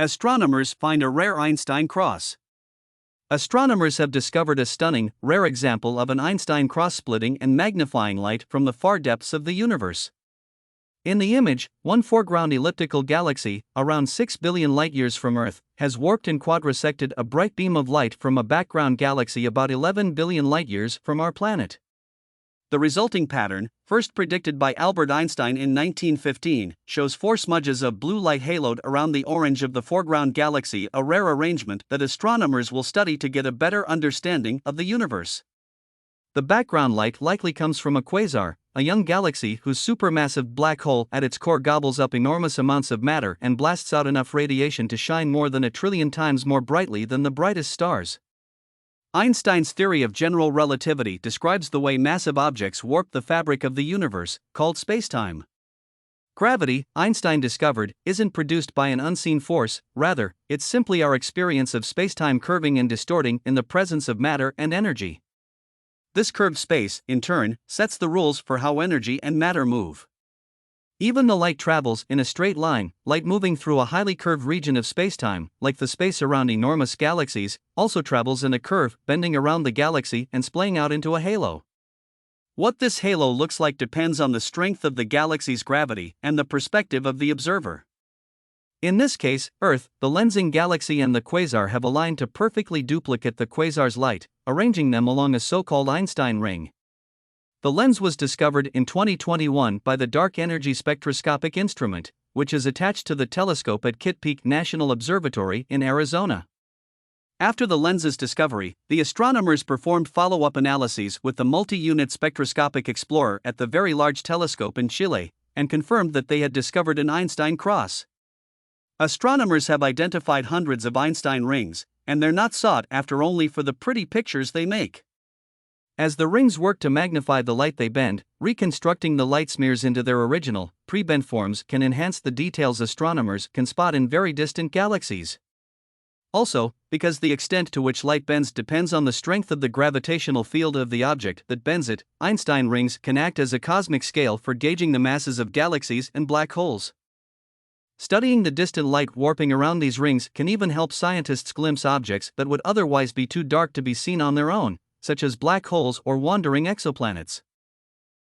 Astronomers find a rare Einstein cross. Astronomers have discovered a stunning, rare example of an Einstein cross-splitting and magnifying light from the far depths of the universe. In the image, one foreground elliptical galaxy, around 6 billion light-years from Earth, has warped and quadrisected a bright beam of light from a background galaxy about 11 billion light-years from our planet. The resulting pattern, first predicted by Albert Einstein in 1915, shows 4 smudges of blue light haloed around the orange of the foreground galaxy, a rare arrangement that astronomers will study to get a better understanding of the universe. The background light likely comes from a quasar, a young galaxy whose supermassive black hole at its core gobbles up enormous amounts of matter and blasts out enough radiation to shine more than 1 trillion times more brightly than the brightest stars. Einstein's theory of general relativity describes the way massive objects warp the fabric of the universe, called spacetime. Gravity, Einstein discovered, isn't produced by an unseen force, rather, it's simply our experience of spacetime curving and distorting in the presence of matter and energy. This curved space, in turn, sets the rules for how energy and matter move. Even the light travels in a straight line, light moving through a highly curved region of spacetime, like the space around enormous galaxies, also travels in a curve, bending around the galaxy and splaying out into a halo. What this halo looks like depends on the strength of the galaxy's gravity and the perspective of the observer. In this case, Earth, the lensing galaxy and the quasar have aligned to perfectly duplicate the quasar's light, arranging them along a so-called Einstein ring. The lens was discovered in 2021 by the Dark Energy Spectroscopic Instrument, which is attached to the telescope at Kitt Peak National Observatory in Arizona. After the lens's discovery, the astronomers performed follow-up analyses with the multi-unit spectroscopic explorer at the Very Large Telescope in Chile, and confirmed that they had discovered an Einstein cross. Astronomers have identified hundreds of Einstein rings, and they're not sought after only for the pretty pictures they make. As the rings work to magnify the light they bend, reconstructing the light smears into their original, pre-bent forms can enhance the details astronomers can spot in very distant galaxies. Also, because the extent to which light bends depends on the strength of the gravitational field of the object that bends it, Einstein rings can act as a cosmic scale for gauging the masses of galaxies and black holes. Studying the distant light warping around these rings can even help scientists glimpse objects that would otherwise be too dark to be seen on their own, such as black holes or wandering exoplanets.